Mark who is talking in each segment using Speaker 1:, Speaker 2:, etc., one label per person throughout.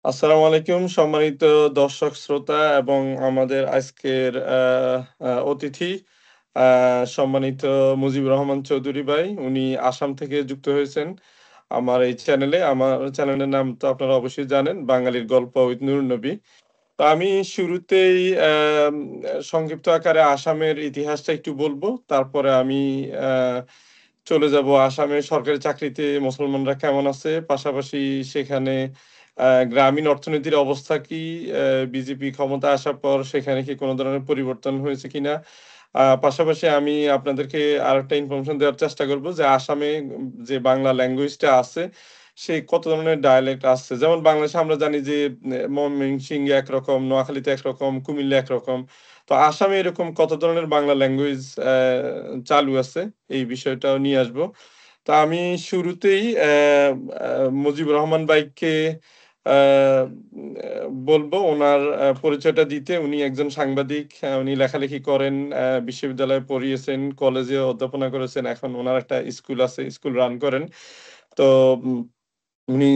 Speaker 1: আসসালামু আলাইকুম সম্মানিত দর্শক শ্রোতা এবং আমাদের আজকের অতিথি সম্মানিত মুজিবুর রহমান চৌধুরী ভাই। উনি আসাম থেকে যুক্ত হয়েছেন আমার এই চ্যানেলে। আমার চ্যানেলের নাম তো আপনারা অবশ্যই জানেন, বাঙালির গল্প উইথ নুরুন্নবী। তো আমি শুরুতেই সংক্ষিপ্ত আকারে আসামের ইতিহাসটা একটু বলবো। তারপরে আমি আ চলে যাব আসামে সরকারি চাকরিতে মুসলমানরা কেমন আছে? পাশাপাশি সেখানে গ্রামীণ অর্থনীতির অবস্থা কি? বিজেপি ক্ষমতায় আসার পর সেখানে কি কোন ধরনের পরিবর্তন হয়েছে কিনা? পাশাপাশি আমি আপনাদেরকে আরেকটা ইনফরমেশন দেওয়ার চেষ্টা করব যে আসামে যে বাংলা ল্যাঙ্গুয়েজটা আছে, সে কত ধরনের ডায়ালেক্ট আছে। যেমন বাংলাদেশে আমরা জানি যে ময়মনসিংহে একরকম, নোয়াখালীতে একরকম, কুমিল্লায় একরকম। তো আসামে এরকম কত ধরনের বাংলা ল্যাঙ্গুয়েজ চালু আছে, এই বিষয়টাও নিয়ে আসবো। তো আমি শুরুতেই আ মুজিবুর রহমান ভাইকে আ বলবো উনার পরিচয়টা দিতে। উনি একজন সাংবাদিক। উনি লেখালেখি করেন, বিশ্ববিদ্যালয়ে পড়িয়েছেন, কলেজে অধ্যাপনা করেছেন। এখন উনার একটা স্কুল আছে, স্কুল রান করেন। তো উম উনি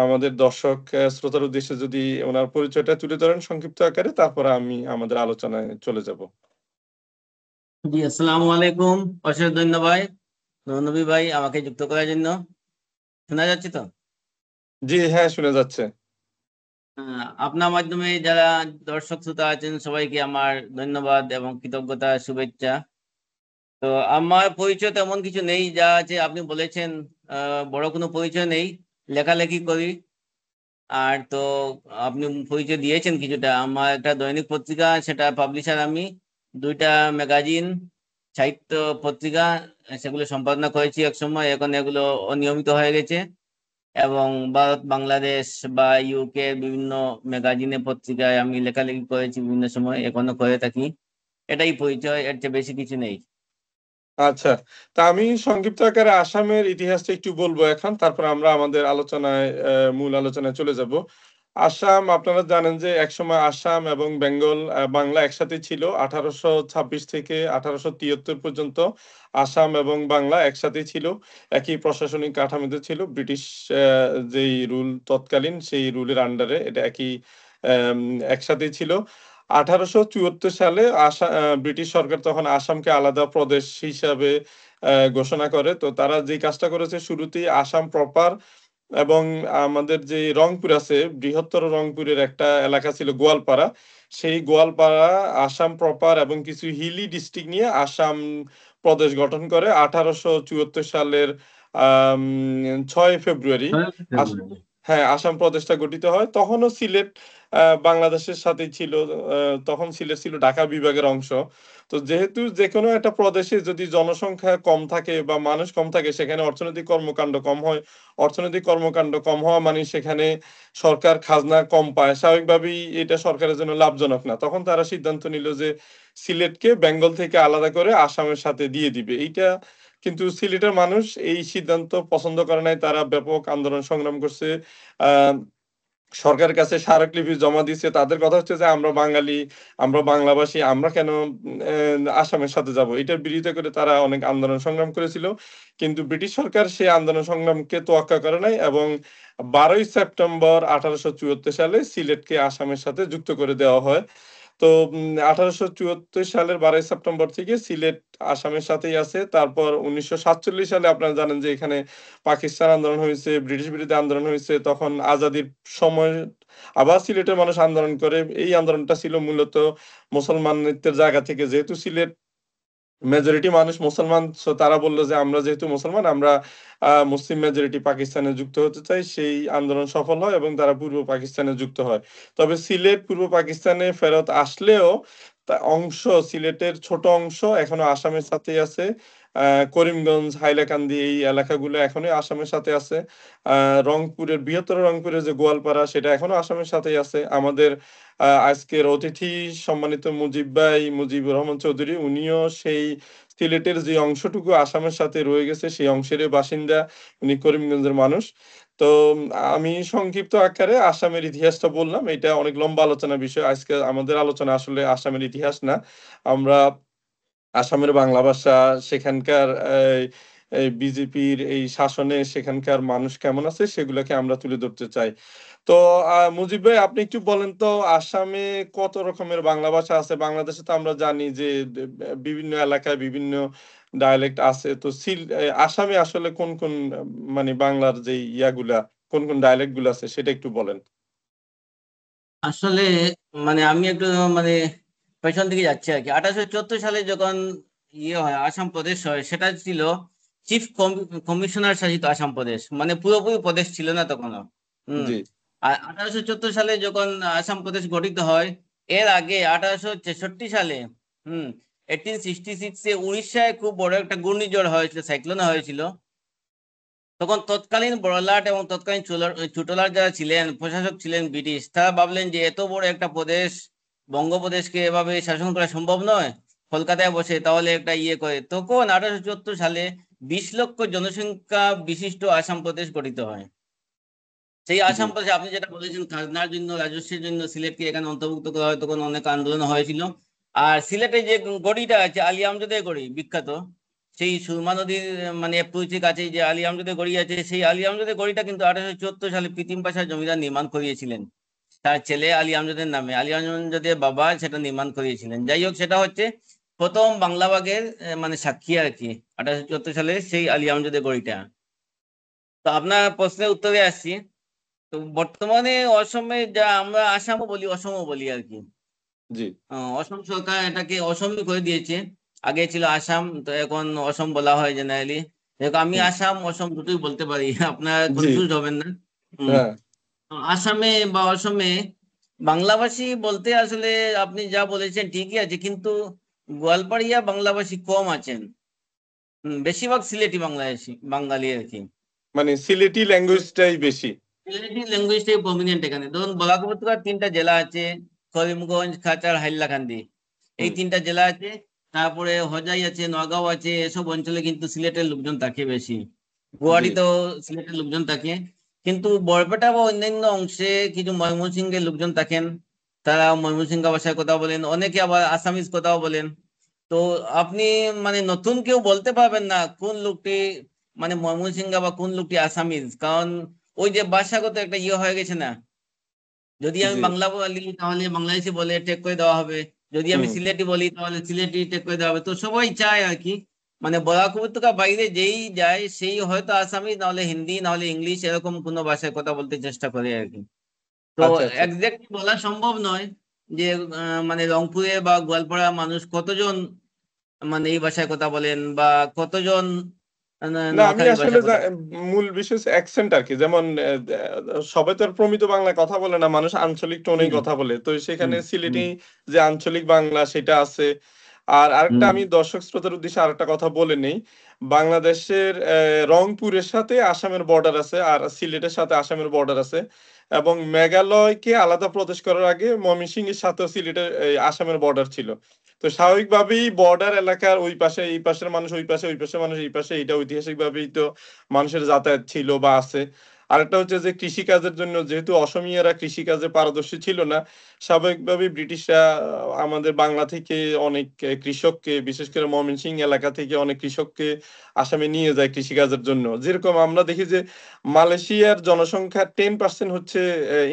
Speaker 1: আমাদের দর্শক শ্রোতার উদ্দেশ্যে যদি উনার পরিচয়টা তুলে ধরেন সংক্ষিপ্ত আকারে, তারপরে আমি আমাদের আলোচনায় চলে যাব।
Speaker 2: জি, আসসালামু আলাইকুম। অশেষ ধন্যবাদ নবী ভাই আমাকে যুক্ত করার জন্য। শোনা যাচ্ছে তো?
Speaker 1: জি, হ্যাঁ, শোনা যাচ্ছে।
Speaker 2: আপনার মাধ্যমে যারা দর্শক শ্রোতা আছেন সবাইকে আমার ধন্যবাদ এবং কৃতজ্ঞতা শুভেচ্ছা। তো আমার পরিচয় তেমন কিছু নেই, যা আছে আপনি বলেছেন। বড় কোনো পরিচয় নেই, লেখালেখি করি। আর তো আপনি পরিচয় দিয়েছেন কিছুটা। আমার একটা দৈনিক পত্রিকা, সেটা পাবলিশার আমি। দুইটা ম্যাগাজিন, সাহিত্য পত্রিকা, সেগুলো সম্পাদনা করেছি এক সময়। এখন এগুলো অনিয়মিত হয়ে গেছে। এবং ভারত, বাংলাদেশ বা ইউকে বিভিন্ন ম্যাগাজিনে, পত্রিকায় আমি লেখালেখি করেছি বিভিন্ন সময়, এখনো করে থাকি। এটাই পরিচয়, এর চেয়ে বেশি কিছু নেই।
Speaker 1: আচ্ছা। তা আমি সংক্ষিপ্ত আকারে আসামের ইতিহাসটা একটু বলবো এখন। তারপর আমরা আমাদের আলোচনায় মূল আলোচনায় চলে যাব। আসাম আপনারা জানেন যে একসময় আসাম এবং বেঙ্গল বাংলা একসাথেই ছিল। ১৮২৬ থেকে ১৮৭৩ পর্যন্ত আসাম এবং বাংলা একসাথেই ছিল। একই প্রশাসনিক কাঠামোতে ছিল। ব্রিটিশ অ্যা যেই রুল তৎকালীন সেই রুলের আন্ডারে এটা একই অ্যাম একসাথেই ছিল। ১৮৭৪ সালে ব্রিটিশ সরকার তখন আসামকে আলাদা প্রদেশ হিসাবে ঘোষণা করে। তো তারা যেই কাজটা করেছে শুরুতেই আসাম প্রপার এবং আমাদের যে রংপুর আছে, বৃহত্তর রংপুরের একটা এলাকা ছিল গোয়ালপাড়া। সেই গোয়ালপাড়া, আসাম প্রপার এবং কিছু হিলি ডিস্ট্রিক্ট নিয়ে আসাম প্রদেশ গঠন করে ১৮৭৪ সালের আম ৬ ফেব্রুয়ারি। আস হ্যাঁ, আসাম প্রদেশটা গঠিত হয়। তখনও সিলেট বাংলাদেশের সাথেই ছিল। আ তখন সিলেট ছিল ঢাকা বিভাগের অংশ। তো যেহেতু যেকোনো একটা প্রদেশে যদি জনসংখ্যা কম থাকে বা মানুষ কম থাকে, সেখানে অর্থনৈতিক কর্মকাণ্ড কম হয়। অর্থনৈতিক কর্মকাণ্ড কম হওয়া মানে সেখানে সরকার খাজনা কম পায়। স্বাভাবিকভাবেই এটা সরকারের জন্য লাভজনক না। তখন তারা সিদ্ধান্ত নিল যে সিলেটকে বেঙ্গল থেকে আলাদা করে আসামের সাথে দিয়ে দিবে। এইটা কিন্তু সিলেটের মানুষ এই সিদ্ধান্ত পছন্দ করে নাই। তারা ব্যাপক আন্দোলন সংগ্রাম করছে। আ সরকারের কাছে স্মারকলিপি জমা দিছে। তাদের কথা হচ্ছে যে, "আমরা বাঙালি, আমরা বাংলাভাষী, আমরা কেন আসামের সাথে যাবো?" এটার বিরোধিতা করে তারা অনেক আন্দোলন সংগ্রাম করেছিল। কিন্তু ব্রিটিশ সরকার সেই আন্দোলন সংগ্রামকে তোয়াক্কা করে নাই এবং ১২ই সেপ্টেম্বর ১৮৭৪ সালে সিলেটকে আসামের সাথে যুক্ত করে দেওয়া হয়। তো ১৮৭৪ সালের ১২ই সেপ্টেম্বর থেকে সিলেট আসামের সাথেই আছে। তারপর ১৯৪৭ সালে আপনারা জানেন যে এখানে পাকিস্তান আন্দোলন হয়েছে, ব্রিটিশ বিরোধী আন্দোলন হয়েছে। তখন আজাদির সময় আবার সিলেটের মানুষ আন্দোলন করে। এই আন্দোলনটা ছিল মূলত মুসলমানিত্বের জায়গা থেকে। যেহেতু সিলেট মেজরিটি মানুষ মুসলমান, সো তারা বলল যে আমরা যেহেতু মুসলমান আমরা মুসলিম মেজরিটি পাকিস্তানে যুক্ত হতে চাই। সেই আন্দোলন সফল হয় এবং তারা পূর্ব পাকিস্তানে যুক্ত হয়। তবে সিলেট পূর্ব পাকিস্তানে ফেরত আসলেও অংশ সিলেটের ছোট অংশ এখনো আসামের সাথেই আছে। আ করিমগঞ্জ, হাইলাকান্দি এই এলাকাগুলো এখনোই আসামের সাথে আছে। আ রংপুরের বৃহত্তর রংপুরের যে গোয়ালপাড়া সেটা এখনো আসামের সাথেই আছে। আমাদের আজকের অতিথি সম্মানিত মুজিব ভাই, মুজিবুর রহমান চৌধুরী, উনিও সেই সিলেটের যে অংশটুকু আসামের সাথে রয়ে গেছে সেই অংশেরই বাসিন্দা। উনি করিমগঞ্জের মানুষ। তো আমি সংক্ষিপ্ত আকারে আসামের ইতিহাসটা বললাম। এটা অনেক লম্বা আলোচনার বিষয়। আজকে আমাদের আলোচনা আসলে আসামের ইতিহাস না। আমরা আসামের বাংলা ভাষা, সেখানকার এই বিজেপির এই শাসনে সেখানকার মানুষ কেমন আছে সেগুলাকে আমরা তুলে ধরতে চাই। তো মুজিব ভাই আপনি একটু বলেন তো আসামে কত রকমের বাংলা ভাষা আছে? বাংলাদেশে তো আমরা জানি যে বিভিন্ন এলাকায় বিভিন্ন ডায়ালেক্ট আছে। তো আসামে আসলে কোন, কোন মানে বাংলার যে ইয়াগুলা কোন, কোন ডায়ালেক্ট গুলো আছে সেটা একটু বলেন।
Speaker 2: আসলে মানে আমি একটু মানে পেছন দিকে যাচ্ছি আর কি। 1874 সালে যখন ইয়ে হয়, আসাম প্রদেশ হয়, সেটা ছিল চিফ কমিশনার শাসিত আসাম প্রদেশ, মানে পুরোপুরি প্রদেশ ছিল না তখনও। হম।
Speaker 1: জি,
Speaker 2: আর 1874 সালে যখন আসাম প্রদেশ গঠিত হয়, এর আগে 1866 সালে, হুম, 1866-এ উড়িষ্যায় খুব বড় একটা ঘূর্ণিঝড় হয়েছিল, সাইক্লোন হয়েছিল। তখন তৎকালীন বড়লাট এবং তৎকালীন চুটলার যারা ছিলেন, প্রশাসক ছিলেন ব্রিটিশ, তারা ভাবলেন যে এত বড় একটা প্রদেশ, বঙ্গপ্রদেশকে এভাবে শাসন করা সম্ভব নয় কলকাতায় বসে, তাহলে একটা ইয়ে করে। তখন 1874 সালে 20 লক্ষ জনসংখ্যা বিশিষ্ট আসাম প্রদেশ গঠিত হয়। সেই
Speaker 1: জি,
Speaker 2: আসাম প্রদেশ আপনি যেটা বলেছেন, খাজনার জন্য, রাজস্বের জন্য সিলেটকে এখানে অন্তর্ভুক্ত করা হয়, তখন অনেক আন্দোলন হয়েছিল। আর সিলেটে যে গড়িটা আছে আলী আমজদের গড়ি বিখ্যাত, সেই সুরমা নদীর মানে এপ্রুচের কাছে যে আলী আমজদের গড়ি আছে, সেই আলী আমজদের গড়িটা কিন্তু 1874 সালে প্রীতিম পাশার জমিদার নির্মাণ করিয়েছিলেন তার ছেলে আলী আমজদের নামে। আলী আমজদের বাবা সেটা নির্মাণ করিয়েছিলেন। যাই হোক, সেটা হচ্ছে প্রথম বাংলা ভাগের মানে সাক্ষী আর কি, 1874 সালে সেই আলী আমজদের গড়িটা। তো আপনার প্রশ্নের উত্তরে আসছি। তো বর্তমানে অসমে যা আমরা আসামও বলি, অসমও বলি আর কি।
Speaker 1: জি,
Speaker 2: অসম সরকার এটাকে অসমই করে দিয়েছে। আগে ছিল আসাম, তো এখন অসম বলা হয় জেনারেলি। দেখো, আমি
Speaker 1: হুম,
Speaker 2: আসাম অসম দুটোই বলতে পারি, আপনারা
Speaker 1: জি,
Speaker 2: কনফিউজ হবেন না। হম।
Speaker 1: হ্যাঁ,
Speaker 2: তো আসামে বা অসমে বাংলাভাষী বলতে আসলে আপনি যা বলেছেন ঠিকই আছে, কিন্তু গোয়ালপাড়িয়া বাংলাভাষী কম আছেন। বেশিরভাগ সিলেটি বাংলাদেশি বাঙালি আর কি।
Speaker 1: মানে সিলেটি ল্যাঙ্গুয়েজটাই বেশি।
Speaker 2: সিলেটি ল্যাঙ্গুয়েজটাই প্রমিনেন্ট এখানে। ধরুন বরাক উপত্যকার 3টা জেলা আছে, করিমগঞ্জ, খাচার, হাইলাকান্দি, এই
Speaker 1: হুম,
Speaker 2: 3টা জেলা আছে। তারপরে হোজাই আছে, নগাঁও আছে, এসব অঞ্চলে কিন্তু সিলেটের লোকজন থাকে বেশি।
Speaker 1: জি,
Speaker 2: গুয়াহাটিতেও সিলেটের লোকজন থাকে। কিন্তু বরপেটা বা অন্যান্য অংশে কিছু ময়মনসিংহের লোকজন থাকেন, তারা ময়মনসিংহ ভাষায় কথা বলেন, অনেকে আবার আসামিজ কথাও বলেন। তো আপনি মানে নতুন কেউ বলতে পারবেন না কোন লোকটি মানে ময়মনসিংহ বা কোন লোকটি আসামিজ, কারণ ওই যে ভাষাগত একটা ইয়ে হয়ে গেছে না। যদি আমি
Speaker 1: জি,
Speaker 2: বাংলা বলি তাহলে বাংলাদেশি বলে টেক করে দেওয়া হবে, যদি আমি
Speaker 1: হুম,
Speaker 2: সিলেটি বলি তাহলে সিলেটি টেক করে দেওয়া হবে। তো সবাই চায় আর কি, মানে বরাক উপত্যকার বাইরে যেই যায় সেই হয়তো আসামি, নাহলে হিন্দি, নাহলে ইংলিশ, এরকম কোনো ভাষায় কথা বলতে চেষ্টা করে আর কি। তো
Speaker 1: আচ্ছা, আচ্ছা।
Speaker 2: একজ্যাক্ট বলা সম্ভব নয় যে মানে রংপুরে বা গোয়ালপাড়া মানুষ কতজন মানে এই ভাষায় কথা বলেন, বা কতজন
Speaker 1: না আমি
Speaker 2: নোয়াখালী
Speaker 1: আসলে
Speaker 2: ভাষায় কথা বলেন।
Speaker 1: মূল বিশেষ অ্যাকসেন্ট আরকি। যেমন সবাই তো আর প্রমিত বাংলায় কথা বলে না। মানুষ আঞ্চলিক টোনেই
Speaker 2: হুম
Speaker 1: কথা বলে। তো সেখানে
Speaker 2: হুম
Speaker 1: সিলেটি
Speaker 2: হুম
Speaker 1: যে আঞ্চলিক বাংলা সেটা আছে। আর আরেকটা
Speaker 2: হুম
Speaker 1: আমি দর্শক শ্রোতার উদ্দেশ্যে আরেকটা কথা বলে নেই। বাংলাদেশের রংপুরের সাথে আসামের বর্ডার আছে। আর সিলেটের সাথে আসামের বর্ডার আছে। এবং মেঘালয়কে আলাদা প্রদেশ করার আগে ময়মনসিংহের সাথেও সিলেটের আসামের বর্ডার ছিল। তো স্বাভাবিকভাবেই বর্ডার এলাকার ওই পাশে এই পাশের মানুষ ওই পাশে, ওই পাশের মানুষ এই পাশে, এটা ঐতিহাসিকভাবেই তো মানুষের যাতায়াত ছিল বা আছে। আরেকটা হচ্ছে যে কৃষিকাজের জন্য যেহেতু অসমীয়ারা কৃষিকাজে পারদর্শী ছিল না, স্বাভাবিকভাবেই ব্রিটিশরা আমাদের বাংলা থেকে অনেক কৃষককে বিশেষ করে ময়মনসিংহ এলাকা থেকে অনেক কৃষককে আসামে নিয়ে যায় কৃষিকাজের জন্য। যেরকম আমরা দেখি যে মালয়েশিয়ার জনসংখ্যার 10% হচ্ছে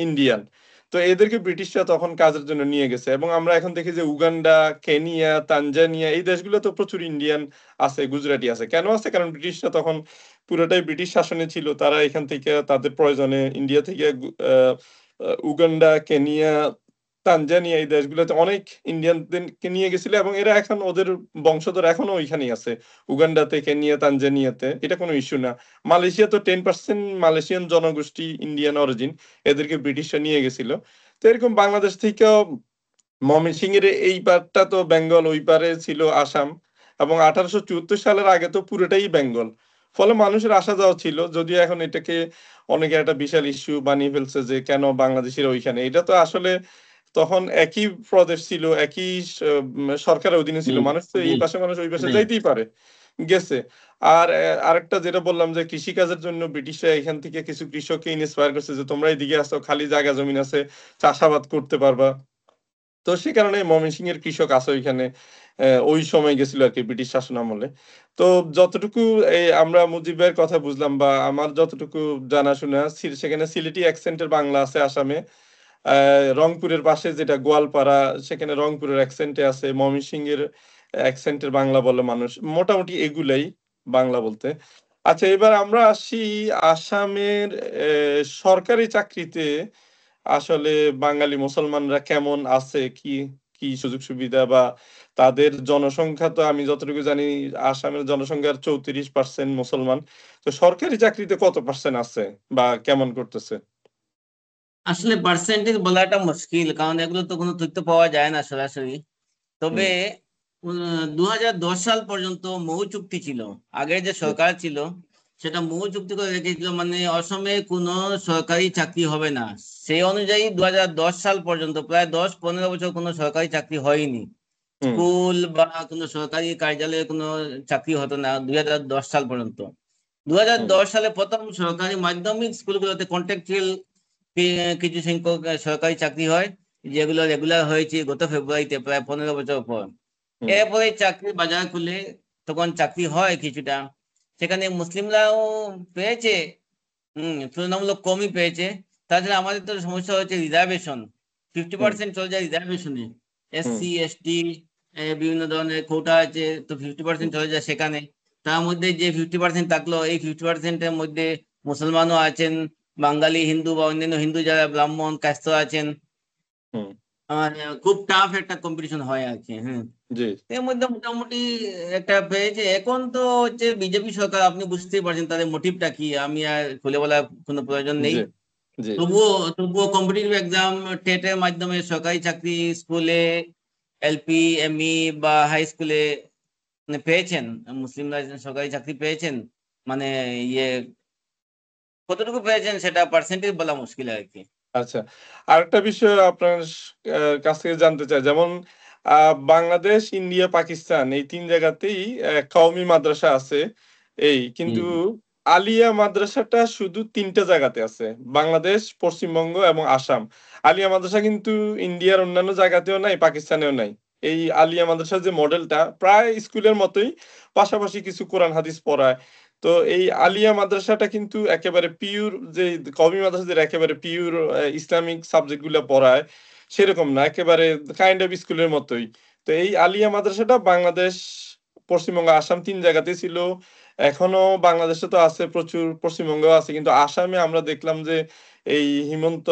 Speaker 1: ইন্ডিয়ান। তো এদেরকে ব্রিটিশরা তখন কাজের জন্য নিয়ে গেছে এবং আমরা এখন দেখি যে উগান্ডা, কেনিয়া, তানজানিয়া এই দেশগুলো তো প্রচুর ইন্ডিয়ান আছে, গুজরাটি আছে। কেন আছে? কারণ ব্রিটিশরা তখন পুরোটাই ব্রিটিশ শাসনে ছিল। তারা এখান থেকে তাদের প্রয়োজনে ইন্ডিয়া থেকে উগান্ডা, কেনিয়া, তানজানিয়া এই দেশগুলোতে অনেক ইন্ডিয়ানদেরকে নিয়ে গেছিল এবং এরা এখন ওদের বংশধর এখনো ওইখানেই আছে। উগান্ডাতে, কেনিয়া, তানজানিয়াতে। এটা কোনো ইস্যু না। মালয়েশিয়া তো 10% মালয়েশিয়ান জনগোষ্ঠী ইন্ডিয়ান অরিজিন। এদেরকে ব্রিটিশরা নিয়ে গেছিল। তো এরকম বাংলাদেশ থেকেও ময়মনসিংহের এই পারটা তো বেঙ্গল, ওই পারে ছিল আসাম এবং 1874 সালের আগে তো পুরোটাই বেঙ্গল। ফলে মানুষের আসা যাওয়া ছিল। যদিও এখন এটাকে অনেকে একটা বিশাল ইস্যু বানিয়ে ফেলছে যে কেন বাংলাদেশিরা ওইখানে। এটা তো আসলে তখন একই প্রদেশ ছিল, একই সরকারের অধীনে ছিল।
Speaker 2: হুম
Speaker 1: মানুষ তো
Speaker 2: জি,
Speaker 1: এই পাশে মানুষ ওই পাশে
Speaker 2: সেটাই।
Speaker 1: যাইতেই পারে। গেছে। আর আরেকটা যেটা বললাম যে কৃষিকাজের জন্য ব্রিটিশরা এখান থেকে কিছু কৃষককে ইন্সপায়ার করছে যে তোমরা এদিকে আসো, খালি জায়গা জমিন আছে, চাষাবাদ করতে পারবা। তো সে কারণে ময়মনসিংহের কৃষক আছে ওইখানে ওই সময় গেছিল আরকি ব্রিটিশ শাসন আমলে। তো তো যতটুকু এই আমরা মুজিব ভাইয়ের কথা বুঝলাম বা আমার যতটুকু জানাশোনা সেখানে সিলেটি অ্যাকসেন্টের বাংলা আছে আসামে। রংপুরের পাশে যেটা গোয়ালপাড়া সেখানে রংপুরের অ্যাকসেন্টে আছে, ময়মনসিংহের অ্যাকসেন্টের বাংলা বলে মানুষ। মোটামুটি এগুলাই বাংলা বলতে। আচ্ছা এবার আমরা আসি আসামের সরকারি চাকরিতে আসলে বাঙালি মুসলমানরা কেমন আছে, কি কি সুযোগ সুবিধা বা তাদের জনসংখ্যা, তো আমি যতটুকু জানি আসামের জনসংখ্যার 34% মুসলমান। তো সরকারি চাকরিতে কত পার্সেন্ট আছে বা কেমন করতেছে?
Speaker 2: আসলে পার্সেন্টেজ বলাটা মুশকিল, কারণ এগুলো তো কোনো তথ্য পাওয়া যায় না সরাসরি। তবে
Speaker 1: হুম
Speaker 2: 2010 সাল পর্যন্ত মৌ চুক্তি ছিল। আগের যে
Speaker 1: জি,
Speaker 2: সরকার ছিল সেটা মৌ চুক্তি করে রেখেছিল, মানে অসমে কোনো সরকারি চাকরি হবে না। সেই অনুযায়ী 2010 সাল পর্যন্ত প্রায় 10-15 বছর কোনো সরকারি চাকরি হয়নি।
Speaker 1: হুম
Speaker 2: স্কুল বা কোনো সরকারি কার্যালয়ে কোনো চাকরি হতো না 2010 সাল পর্যন্ত।
Speaker 1: হুম
Speaker 2: 2010 সালে প্রথম সরকারি মাধ্যমিক স্কুলগুলোতে কন্ট্রাকচুয়াল কিছু সংখ্যক সরকারি চাকরি হয়, যেগুলো রেগুলার হয়েছে গত ফেব্রুয়ারিতে, প্রায় 15 বছর পর।
Speaker 1: হুম
Speaker 2: এরপরে চাকরি বাজার খুলে তখন চাকরি হয় কিছুটা, সেখানে মুসলিমরাও পেয়েছে, তুলনামূলক কমই পেয়েছে। তাছাড়া আমাদের তো সমস্যা হচ্ছে রিজার্ভেশন, ফিফটি
Speaker 1: হুম
Speaker 2: পার্সেন্ট চলে যায় রিজার্ভেশনে।
Speaker 1: হুম
Speaker 2: এসসি এসটি বিভিন্ন ধরনের কোটা আছে, তো 50%
Speaker 1: হুম
Speaker 2: চলে যায় সেখানে। তার মধ্যে যে 50% থাকলো, এই 50%-এর মধ্যে মুসলমানও আছেন, বাঙালি হিন্দু বা অন্যান্য হিন্দু যারা ব্রাহ্মণ কাস্ত আছেন।
Speaker 1: হুম
Speaker 2: খুব টাফ একটা কম্পিটিশন হয় আর কি। হ্যাঁ,
Speaker 1: জি
Speaker 2: এর মধ্যে মোটামুটি একটা পেয়েছে। এখন তো হচ্ছে বিজেপি সরকার, আপনি বুঝতেই পারছেন তাদের মোটিভটা কি, আমি আর খুলে বলার কোনো প্রয়োজন নেই।
Speaker 1: জি জি
Speaker 2: তবুও তবুও কম্পিটিটিভ এক্সাম, টেটের মাধ্যমে সরকারি চাকরি স্কুলে, এলপি এমই বা হাই স্কুলে মানে পেয়েছেন, মুসলিমরা সরকারি চাকরি পেয়েছেন। মানে ইয়ে কতটুকু পেয়েছেন সেটা পার্সেন্টেজ বলা মুশকিল আর কি।
Speaker 1: আচ্ছা। আরেকটা বিষয় আপনার কাছ থেকে জানতে চাই। যেমন বাংলাদেশ, ইন্ডিয়া, পাকিস্তান এই ৩ জায়গাতেই কওমি মাদ্রাসা আছে। কিন্তু
Speaker 2: হুম
Speaker 1: আলিয়া মাদ্রাসাটা শুধু ৩ টা জায়গাতে আছে। বাংলাদেশ, পশ্চিমবঙ্গ এবং আসাম। আলিয়া মাদ্রাসা কিন্তু ইন্ডিয়ার অন্যান্য জায়গাতেও নাই, পাকিস্তানেও নাই। এই আলিয়া মাদ্রাসার যে মডেলটা প্রায় স্কুলের মতোই, পাশাপাশি কিছু কোরআন হাদিস পড়ায়। তো এই আলিয়া মাদ্রাসাটা কিন্তু একেবারে পিওর, যে কওমি মাদ্রাসাদের একেবারে পিওর ইসলামিক সাবজেক্ট গুলা পড়ায় সেরকম না, একেবারে কাইন্ড অফ স্কুলের মতোই। তো এই আলিয়া মাদ্রাসাটা বাংলাদেশ, পশ্চিমবঙ্গ, আসাম ৩ জায়গাতেই ছিল। এখনো বাংলাদেশে তো আছে প্রচুর, পশ্চিমবঙ্গেও আছে, কিন্তু আসামে আমরা দেখলাম যে এই হিমন্ত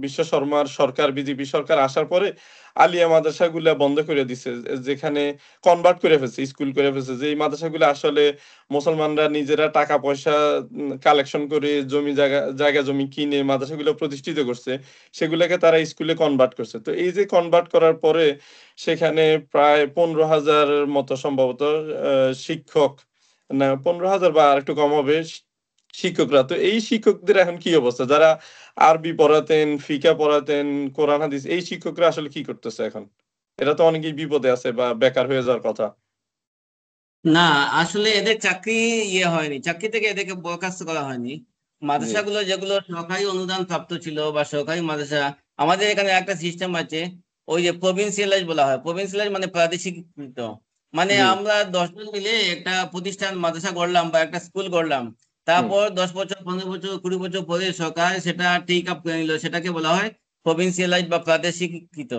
Speaker 1: বিশ্ব শর্মার সরকার, বিজেপি সরকার আসার পরে আলিয়া মাদ্রাসাগুলা বন্ধ করে দিছে। যেখানে কনভার্ট করে ফেলছে, স্কুল করে ফেলছে। যে এই মাদ্রাসাগুলো আসলে মুসলমানরা নিজেরা টাকা পয়সা কালেকশন করে জায়গা জমি কিনে মাদ্রাসাগুলো প্রতিষ্ঠিত করছে, সেগুলোকে তারা স্কুলে কনভার্ট করছে। তো এই যে কনভার্ট করার পরে সেখানে প্রায় 15,000 মতো সম্ভবত শিক্ষক, না 15,000 বা আর একটু কম হবে শিক্ষকরা। তো এই শিক্ষকদের এখন কি অবস্থা, যারা আরবি পড়াতেন, ফিকা পড়াতেন, কোরআন হাদিস, এই শিক্ষকরা আসলে কি করতেছে এখন? এরা তো অনেকেই বিপদে আছে বা বেকার হয়ে যাওয়ার কথা।
Speaker 2: না, আসলে এদের চাকরি হয়নি, চাকরি থেকে এদেরকে বরখাস্ত করা হয়নি।
Speaker 1: জি
Speaker 2: মাদ্রাসাগুলো যেগুলো সরকারি অনুদান প্রাপ্ত ছিল বা সরকারি মাদ্রাসা, আমাদের এখানে একটা সিস্টেম আছে, ওই যে প্রভিন্সিয়ালাইজ বলা হয়। প্রভিন্সিয়ালাইজ মানে প্রাদেশিকীকৃত। মানে
Speaker 1: জি
Speaker 2: আমরা 10 জন মিলে একটা প্রতিষ্ঠান মাদ্রাসা গড়লাম বা একটা স্কুল গড়লাম,
Speaker 1: হুম
Speaker 2: তারপর 10 বছর, 15 বছর, 20 বছর পরে সরকার সেটা টেক আপ করে নিল, সেটাকে বলা হয় প্রভিন্সিয়ালাইজ বা প্রাদেশিকীকৃত।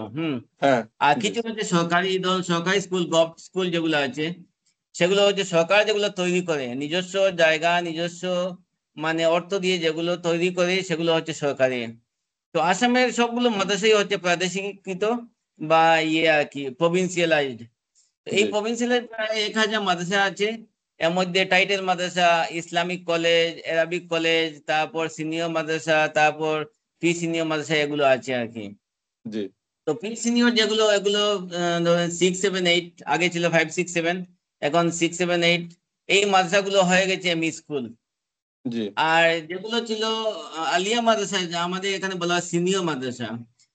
Speaker 1: হ্যাঁ
Speaker 2: আর
Speaker 1: জি
Speaker 2: কিছু হচ্ছে সরকারি, ধরুন সরকারি স্কুল, গভ স্কুল যেগুলো আছে, সেগুলো হচ্ছে সরকার যেগুলো তৈরি করে নিজস্ব জায়গা, নিজস্ব মানে অর্থ দিয়ে যেগুলো তৈরি করে, সেগুলো হচ্ছে সরকারি। তো আসামের সবগুলো মাদ্রাসাই হচ্ছে প্রাদেশিকীকৃত বা আর কি প্রভিন্সিয়ালাইজড। এই
Speaker 1: জি
Speaker 2: প্রভিন্সিয়ালাইজড প্রায় 1,000 মাদ্রাসা আছে। এর মধ্যে টাইটেল মাদ্রাসা, ইসলামিক কলেজ, আরবিক কলেজ, তারপর সিনিয়র মাদ্রাসা, তারপর প্রি সিনিয়র মাদ্রাসা, এগুলো আছে আর কি।
Speaker 1: জি
Speaker 2: তো প্রি সিনিয়র যেগুলো, এগুলো ধরেন 6, 7, 8, আগে ছিল 5, 6, 7, এখন 6, 7, 8, এই মাদ্রাসাগুলো হয়ে গেছে এমই স্কুল।
Speaker 1: জি
Speaker 2: আর যেগুলো ছিল আলিয়া মাদ্রাসা, যা আমাদের এখানে বলা হয় সিনিয়র মাদ্রাসা,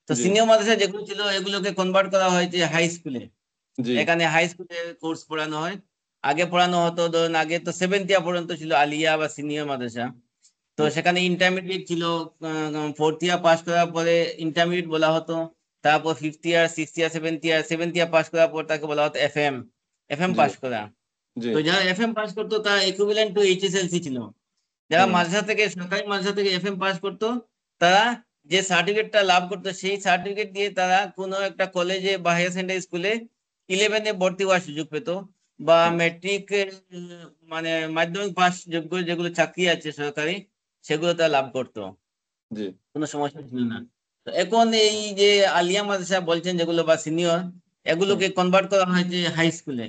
Speaker 2: তো
Speaker 1: জি
Speaker 2: সিনিয়র মাদ্রাসা যেগুলো ছিল এগুলোকে কনভার্ট করা হয়েছে হাই স্কুলে।
Speaker 1: জি
Speaker 2: এখানে হাই স্কুলে কোর্স পড়ানো হয়। আগে পড়ানো হতো, ধরুন আগে তো 7th ইয়ার পর্যন্ত ছিল আলিয়া বা সিনিয়র মাদ্রাসা। তো
Speaker 1: হুম
Speaker 2: সেখানে ইন্টারমিডিয়েট ছিল, 4th ইয়ার পাস করার পরে ইন্টারমিডিয়েট বলা হতো। তারপর 5th ইয়ার, 6th ইয়ার, 7th ইয়ার পাস করার পর তাকে বলা হতো এফএম, এফএম
Speaker 1: জি
Speaker 2: পাস করা।
Speaker 1: জি।
Speaker 2: তো যারা এফএম পাস করতো তারা ইকুইভ্যালেন্ট টু এইচএসএলসি ছিল। যারা
Speaker 1: হুম।
Speaker 2: মাদ্রাসা থেকে, সরকারি মাদ্রাসা থেকে এফএম পাস করতো, তারা যে সার্টিফিকেটটা লাভ করতো সেই সার্টিফিকেট দিয়ে তারা কোনো একটা কলেজে বা হায়ার সেকেন্ডারি স্কুলে 11-এ ভর্তি হওয়ার সুযোগ পেত, বা
Speaker 1: হুম।
Speaker 2: ম্যাট্রিক মানে মাধ্যমিক পাস যোগ্য যেগুলো চাকরি আছে সরকারি, সেগুলো তারা লাভ করতো,
Speaker 1: জি।
Speaker 2: কোনো সমস্যা ছিল না। তো এখন এই যে আলিয়া মাদ্রাসা বলছেন যেগুলো বা সিনিয়র,
Speaker 1: হুম।
Speaker 2: এগুলোকে কনভার্ট করা হয়েছে হাই স্কুলে।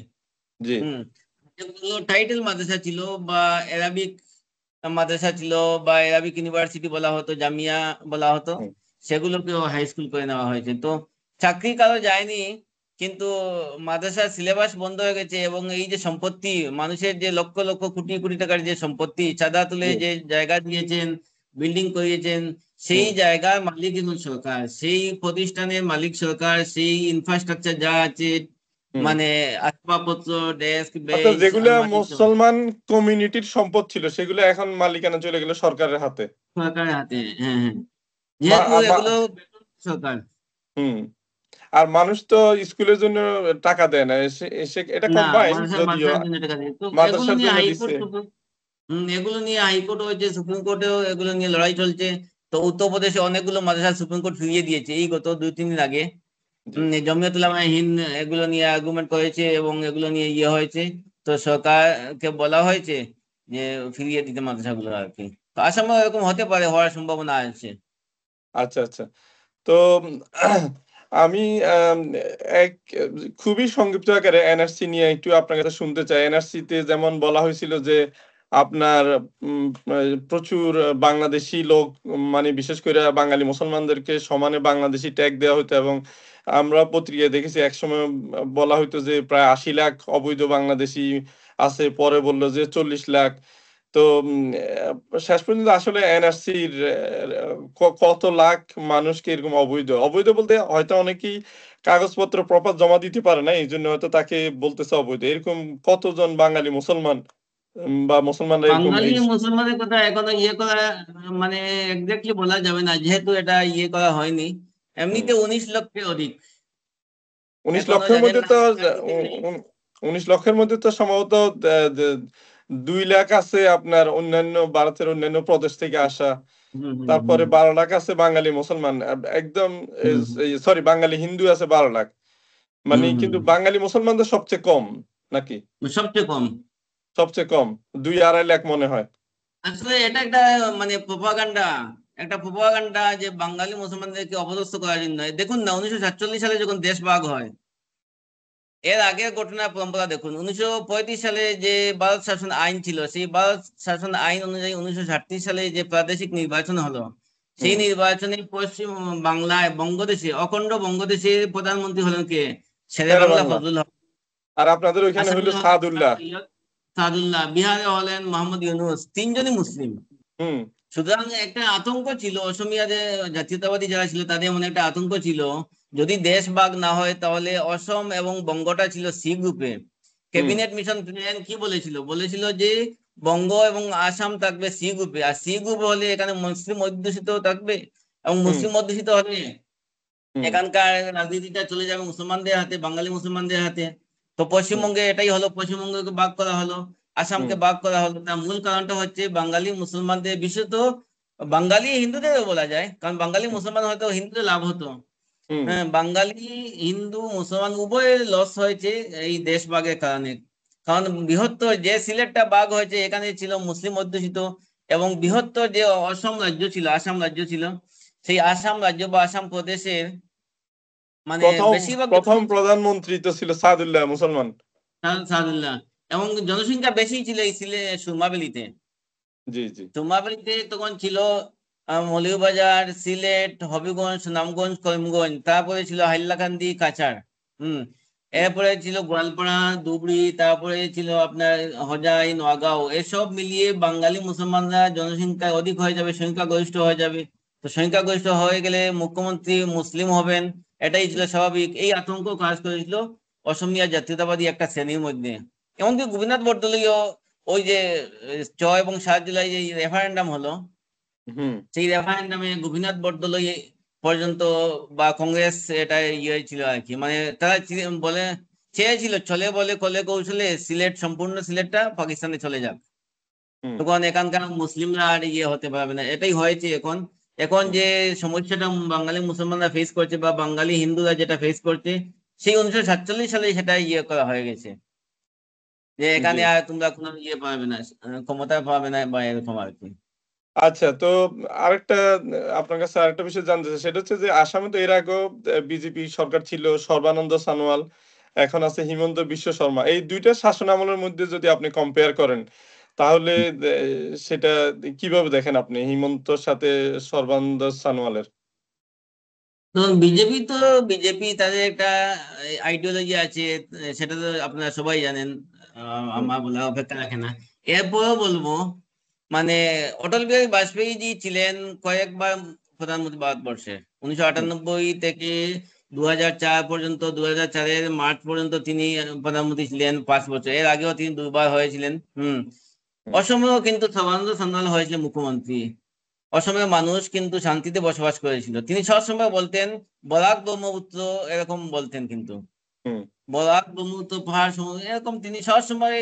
Speaker 1: জি।
Speaker 2: হুম। যেগুলো টাইটেল মাদ্রাসা ছিল বা অ্যারাবিক মাদ্রাসা ছিল বা অ্যারাবিক ইউনিভার্সিটি বলা হতো, জামিয়া বলা হতো,
Speaker 1: হুম।
Speaker 2: সেগুলোকেও হাই স্কুল করে নেওয়া হয়েছে। তো চাকরি কারো যায়নি, কিন্তু মাদ্রাসার সিলেবাস বন্ধ হয়ে গেছে, এবং এই যে সম্পত্তি, মানুষের যে লক্ষ লক্ষ কোটি কোটি টাকার যে সম্পত্তি চাঁদা তুলে
Speaker 1: জি।
Speaker 2: যে জায়গা দিয়েছেন, বিল্ডিং করিয়েছেন, সেই
Speaker 1: হুম।
Speaker 2: জায়গার মালিক এখন সরকার, সেই প্রতিষ্ঠানের মালিক সরকার, সেই ইনফ্রাস্ট্রাকচার যা আছে,
Speaker 1: হুম।
Speaker 2: মানে আসবাবপত্র, ডেস্ক,
Speaker 1: অর্থাৎ
Speaker 2: বেঞ্চ,
Speaker 1: যেগুলা
Speaker 2: আলমারি, সব
Speaker 1: মুসলমান কমিউনিটির সম্পদ ছিল সেগুলো এখন মালিকানা চলে গেল সরকারের হাতে।
Speaker 2: সরকারের হাতে। হ্যাঁ, হ্যাঁ,
Speaker 1: মা
Speaker 2: যেহেতু
Speaker 1: মা
Speaker 2: এগুলো বেতন সরকার।
Speaker 1: হুম। আর মানুষ তো স্কুলের জন্য টাকা দেয় না, এসে এসে এটা
Speaker 2: না,
Speaker 1: কম্বাইন
Speaker 2: মাদ্রাসা
Speaker 1: যদিও
Speaker 2: মাদ্রাসার জন্য টাকা দেয় তো, এগুলো
Speaker 1: মাদ্রাসার
Speaker 2: নিয়ে
Speaker 1: জন্য
Speaker 2: হাইকোর্ট
Speaker 1: দিচ্ছে।
Speaker 2: এগুলো নিয়ে হাইকোর্ট হয়েছে, সুপ্রিম কোর্টেও এগুলো নিয়ে লড়াই চলছে। তো উত্তরপ্রদেশে অনেকগুলো মাদ্রাসা সুপ্রিম কোর্ট ফিরিয়ে দিয়েছে এই গত 2-3 দিন আগে।
Speaker 1: জি।
Speaker 2: এই জমিয়ত উলামা হিন্দ এগুলো নিয়ে আর্গুমেন্ট করেছে এবং এগুলো নিয়ে ইয়ে হয়েছে। তো সরকারকে বলা হয়েছে যে ফিরিয়ে দিতে মাদ্রাসাগুলো আর কি। তো আসামে এরকম হতে পারে, হওয়ার সম্ভাবনা আছে।
Speaker 1: আচ্ছা, আচ্ছা। তো আমি আম এক খুবই সংক্ষিপ্ত আকারে এনআরসি নিয়ে একটু আপনার কাছে শুনতে চাই। এনআরসি তে যেমন বলা হয়েছিল যে আপনার উম আ প্রচুর বাংলাদেশী লোক, মানে বিশেষ করে বাঙালি মুসলমানদেরকে সমানে বাংলাদেশী ট্যাগ দেওয়া হইতো, এবং আমরা পত্রিকায় দেখেছি একসময় বলা হইতো যে প্রায় ৮০ লাখ অবৈধ বাংলাদেশী আছে। পরে বলল যে ৪০ লাখ। তো শেষ পর্যন্ত আসলে এনআরসির কত লাখ মানুষকে এরকম অবৈধ, অবৈধ বলতে হয়তো অনেকেই কাগজপত্র প্রপার জমা দিতে পারে না। এইজন্য হয়তো তাকে বলতেছে অবৈধ। এরকম কতজন বাঙালি মুসলমান বা মুসলমানরা এরকম
Speaker 2: বাঙালি
Speaker 1: এই
Speaker 2: মুসলমানের কথা এখনো ইয়ে করা, মানে এক্স্যাক্টলি বলা যাবে না, যেহেতু এটা ইয়ে করা হয়নি।
Speaker 1: হুম,
Speaker 2: এমনিতে 19 লক্ষের অধিক
Speaker 1: ১৯
Speaker 2: এখনো
Speaker 1: লক্ষের
Speaker 2: যাদের
Speaker 1: মধ্যে
Speaker 2: নাম
Speaker 1: তো
Speaker 2: এনআরসিতে নেই।
Speaker 1: ১৯ লক্ষের মধ্যে তো সম্ভবত দে দে ২ লাখ আছে আপনার অন্যান্য ভারতের অন্যান্য প্রদেশ থেকে আসা।
Speaker 2: হুম, হুম,
Speaker 1: তারপরে
Speaker 2: হুম,
Speaker 1: ১২ লাখ আছে বাঙালি মুসলমান। একদম
Speaker 2: হুম,
Speaker 1: সরি, বাঙালি হিন্দু আছে ১২ লাখ।
Speaker 2: হুম,
Speaker 1: মানে
Speaker 2: হুম,
Speaker 1: কিন্তু বাঙালি মুসলমানদের সবচেয়ে কম নাকি?
Speaker 2: সবচেয়ে কম।
Speaker 1: সবচেয়ে কম ২-২.৫ লাখ মনে হয়।
Speaker 2: আসলে এটা একটা মানে প্রোপাগান্ডা, একটা প্রোপাগান্ডা যে বাঙালি মুসলমানদেরকে অপদস্থ করার জন্য। দেখুন না, 1947 সালে যখন দেশ ভাগ হয়, এর আগের ঘটনার পরম্পরা দেখুন। 1935 সালে যে ভারত শাসন আইন ছিল, সেই ভারত শাসন আইন অনুযায়ী 1936 সালে যে প্রাদেশিক নির্বাচন হলো, সেই
Speaker 1: হুম।
Speaker 2: নির্বাচনে পশ্চিম বাংলায়, বঙ্গদেশে, অখণ্ড বঙ্গদেশের প্রধানমন্ত্রী হলেন কে? শেরে
Speaker 1: শেরে
Speaker 2: বাংলা
Speaker 1: বাংলা।
Speaker 2: ফজলুল হক।
Speaker 1: আর আপনাদের ওইখানে হইল
Speaker 2: আসামে হলেন
Speaker 1: সাদউল্লাহ।
Speaker 2: সাদুল্লাহ, বিহারে হলেন মোহাম্মদ ইউনূস, তিনজনই মুসলিম।
Speaker 1: হুম।
Speaker 2: সুতরাং একটা আতঙ্ক ছিল অসমিয়াদের, জাতীয়তাবাদী যারা ছিল তাদের মনে একটা আতঙ্ক ছিল, যদি দেশ ভাগ না হয় তাহলে অসম এবং বঙ্গটা ছিল সি গ্রুপে।
Speaker 1: হুম।
Speaker 2: ক্যাবিনেট মিশন প্ল্যান কি বলেছিল? বলেছিল যে বঙ্গ এবং আসাম থাকবে সি গ্রুপে, আর সি গ্রুপে হলে এখানে মুসলিম অধ্যুষিত থাকবে, এবং
Speaker 1: হুম।
Speaker 2: মুসলিম অধ্যুষিত হলে
Speaker 1: হুম।
Speaker 2: এখানকার রাজনীতিটা চলে যাবে মুসলমানদের হাতে, বাঙালি মুসলমানদের হাতে। তো
Speaker 1: হুম।
Speaker 2: পশ্চিমবঙ্গে এটাই হলো, পশ্চিমবঙ্গকে ভাগ করা হলো,
Speaker 1: হুম।
Speaker 2: আসামকে ভাগ করা হলো। তার মূল কারণটা হচ্ছে বাঙালি মুসলমানদের, বিশেষত বাঙালি হিন্দুদেরও বলা যায়, কারণ বাঙালি
Speaker 1: হুম।
Speaker 2: মুসলমান হয়তো হিন্দুদের লাভ হতো।
Speaker 1: হুম।
Speaker 2: হ্যাঁ, বাঙালি হিন্দু মুসলমান উভয়ের লস হয়েছে এই দেশ ভাগের কারণে। কারণ বৃহত্তর যে সিলেটটা ভাগ হয়েছে, এখানে ছিল মুসলিম অধ্যুষিত, এবং বৃহত্তর যে অসম রাজ্য ছিল, আসাম রাজ্য ছিল, সেই আসাম রাজ্য বা আসাম প্রদেশের মানে
Speaker 1: প্রথম
Speaker 2: বেশিরভাগ
Speaker 1: প্রথম
Speaker 2: জনসংখ্যা
Speaker 1: প্রধানমন্ত্রী তো ছিল সাদউল্লাহ মুসলমান।
Speaker 2: সাদুল্লাহ, এবং জনসংখ্যা বেশি ছিল এই সুরমাবেলিতে।
Speaker 1: জি, জি।
Speaker 2: সুরমাবেলিতে তখন ছিল মৌলভীবাজার, সিলেট, হবিগঞ্জ, সুনামগঞ্জ, করিমগঞ্জ, তারপরে ছিল হাইলাকান্দি, কাছাড়। হুম।
Speaker 1: জি।
Speaker 2: এরপরে ছিল গোয়ালপাড়া, ধুবড়ি, তারপরে ছিল আপনার হোজাই, নোয়াগাঁও। এসব মিলিয়ে বাঙালি মুসলমানরা জনসংখ্যা অধিক হয়ে যাবে, সংখ্যাগরিষ্ঠ হয়ে যাবে। তো সংখ্যাগরিষ্ঠ হয়ে গেলে মুখ্যমন্ত্রী মুসলিম হবেন, এটাই ছিল
Speaker 1: হুম।
Speaker 2: স্বাভাবিক। এই আতঙ্ক কাজ করেছিল অসমিয়া জাতীয়তাবাদী একটা শ্রেণীর মধ্যে। এমনকি গোপীনাথ বরদলৈও ওই যে 6 এবং 7 জুলাই যে রেফারেন্ডাম হলো,
Speaker 1: হুম।
Speaker 2: সেই রেফারেন্ডামে গোপীনাথ বরদলৈ পর্যন্ত বা কংগ্রেস এটা ইয়ে ছিল আর কি, মানে তারা বলে চেয়েছিল চলে বলে কলে কৌশলে সিলেট, সম্পূর্ণ সিলেটটা পাকিস্তানে চলে যাক,
Speaker 1: হুম,
Speaker 2: তখন এখানকার মুসলিমরা আর ইয়ে হতে পারবে না। এটাই হয়েছে এখন। এখন
Speaker 1: হুম,
Speaker 2: যে সমস্যাটা বাঙালি মুসলমানরা ফেস করছে বা বাঙালি হিন্দুরা যেটা ফেস করছে, সেই 1947 সালে সেটা ইয়ে করা হয়ে গেছে, যে
Speaker 1: জি।
Speaker 2: এখানে আর তোমরা কোনো ইয়ে পাবে না, ক্ষমতা পাবে না বা এরকম আর কি।
Speaker 1: আচ্ছা, তো আরেকটা আপনার কাছে আরেকটা বিষয় জানতে চাই। সেটা হচ্ছে যে আসামে তো এর আগেও বিজেপি সরকার ছিল, সর্বানন্দ সানোয়াল, এখন আছে হিমন্ত বিশ্ব শর্মা। এই ২ টা শাসনামলের মধ্যে যদি আপনি কম্পেয়ার করেন, তাহলে দে সেটা কিভাবে দেখেন আপনি হিমন্তর সাথে সর্বানন্দ সানোয়ালের?
Speaker 2: তো বিজেপি তাদের একটা আইডিওলজি আছে, সেটা তো আপনারা সবাই জানেন,
Speaker 1: হুম,
Speaker 2: আমার বলা অপেক্ষা রাখে না। এরপরও বলবো, মানে অটল বিহারী বাজপেয়ী জি ছিলেন কয়েকবার প্রধানমন্ত্রী ভারতবর্ষে। 1998 থেকে 2004 পর্যন্ত, 2004-এর মার্চ পর্যন্ত তিনি প্রধানমন্ত্রী ছিলেন 5 বছর। এর আগেও তিনি দুবার হয়েছিলেন।
Speaker 1: হুম,
Speaker 2: অসমেও কিন্তু সর্বানন্দ সোনোয়াল হয়েছিলেন মুখ্যমন্ত্রী। অসমের মানুষ কিন্তু শান্তিতে বসবাস করেছিল। তিনি সবসময় বলতেন বরাক ব্রহ্মপুত্র, এরকম বলতেন কিন্তু
Speaker 1: হুম,
Speaker 2: বরাক ব্রহ্মপুত্র পাহাড় সমুদ্র এরকম তিনি সবসময়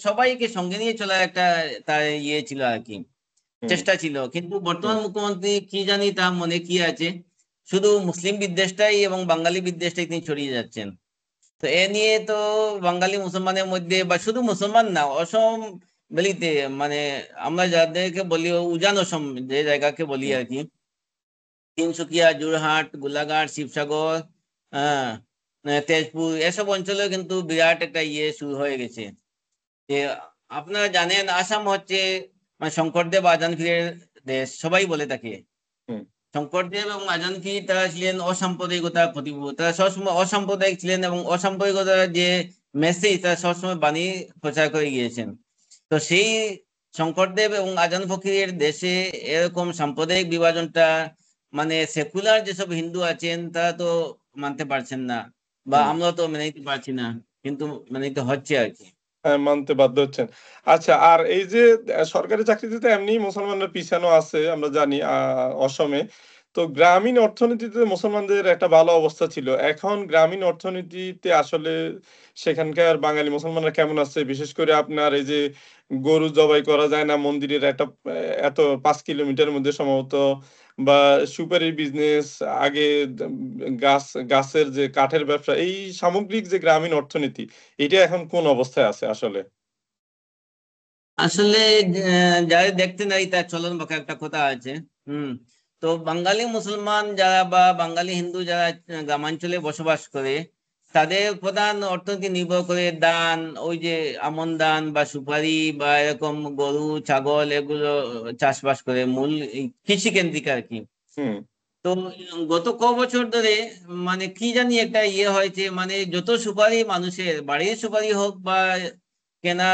Speaker 2: সবাইকে সঙ্গে নিয়ে চলার একটা তার ইয়ে ছিল আর কি,
Speaker 1: হুম,
Speaker 2: চেষ্টা ছিল। কিন্তু
Speaker 1: হুম,
Speaker 2: বর্তমান মুখ্যমন্ত্রী কি জানি তার মনে কি আছে, শুধু মুসলিম বিদ্বেষটাই এবং বাঙালি বিদ্বেষটাই তিনি ছড়িয়ে যাচ্ছেন। তো এ নিয়ে তো বাঙালি মুসলমানের মধ্যে, বা শুধু মুসলমান না, অসম বেলিতে, মানে আমরা যাদেরকে বলি উজান অসম, যে জায়গাকে বলি
Speaker 1: হুম,
Speaker 2: আর কি, তিনসুকিয়া, যোরহাট, গোলাঘাট, শিবসাগর, হ্যাঁ, তেজপুর, এসব অঞ্চলে কিন্তু বিরাট একটা ইয়ে শুরু হয়ে গেছে। যে আপনারা জানেন আসাম হচ্ছে মানে শঙ্করদেব আজান পীরের দেশ, সবাই বলে থাকে।
Speaker 1: হুম,
Speaker 2: শঙ্করদেব এবং আজান পীর তারা ছিলেন অসাম্প্রদায়িকতার প্রতিভূ, তারা সবসময় অসাম্প্রদায়িক ছিলেন এবং অসাম্প্রদায়িকতার যে মেসেজ তারা সবসময় বাণী প্রচার করে গিয়েছেন। তো সেই শঙ্করদেব এবং আজান ফকিরের দেশে এরকম সাম্প্রদায়িক বিভাজনটা, মানে সেকুলার যেসব হিন্দু আছেন তারা তো মানতে পারছেন না, বা
Speaker 1: হুম।
Speaker 2: আমরা তো মেনে নিতে পারছি না, কিন্তু মেনে নিতে হচ্ছে আর কি।
Speaker 1: হ্যাঁ, মানতে বাধ্য হচ্ছেন। আচ্ছা, আর এই যে সরকারি চাকরিতে তো এমনিই মুসলমানরা পিছানো আছে আমরা জানি অসমে। তো গ্রামীণ অর্থনীতিতে মুসলমানদের একটা ভালো অবস্থা ছিল। এখন গ্রামীণ অর্থনীতিতে আসলে সেখানকার বাঙালি মুসলমানরা কেমন আছে? বিশেষ করে আপনার এই যে গরু জবাই করা যায় না মন্দিরের একটা এত ৫ কিলোমিটারের মধ্যে সম্ভবত, বা সুপারি বিজনেস আগে, গাছের যে কাঠের ব্যবসা, এই সামগ্রিক যে গ্রামীণ অর্থনীতি, এটা এখন কোন অবস্থায় আছে আসলে?
Speaker 2: আসলে যারা দেখতে নাই তার চলন বাঁকা একটা কথা আছে। হুম তো বাঙালি মুসলমান যারা বা বাঙালি হিন্দু যারা গ্রামাঞ্চলে বসবাস করে, তাদের প্রধান অর্থনীতি নির্ভর করে দান, ওই যে আমন দান বা সুপারি বা এরকম গরু ছাগল এগুলো চাষবাস করে, মূল কৃষি কেন্দ্রিক আর কি।
Speaker 1: হুম,
Speaker 2: তো গত ক বছর ধরে মানে কি জানি একটা ইয়ে হয়েছে, মানে যত সুপারি মানুষের বাড়ির সুপারি হোক বা কেনা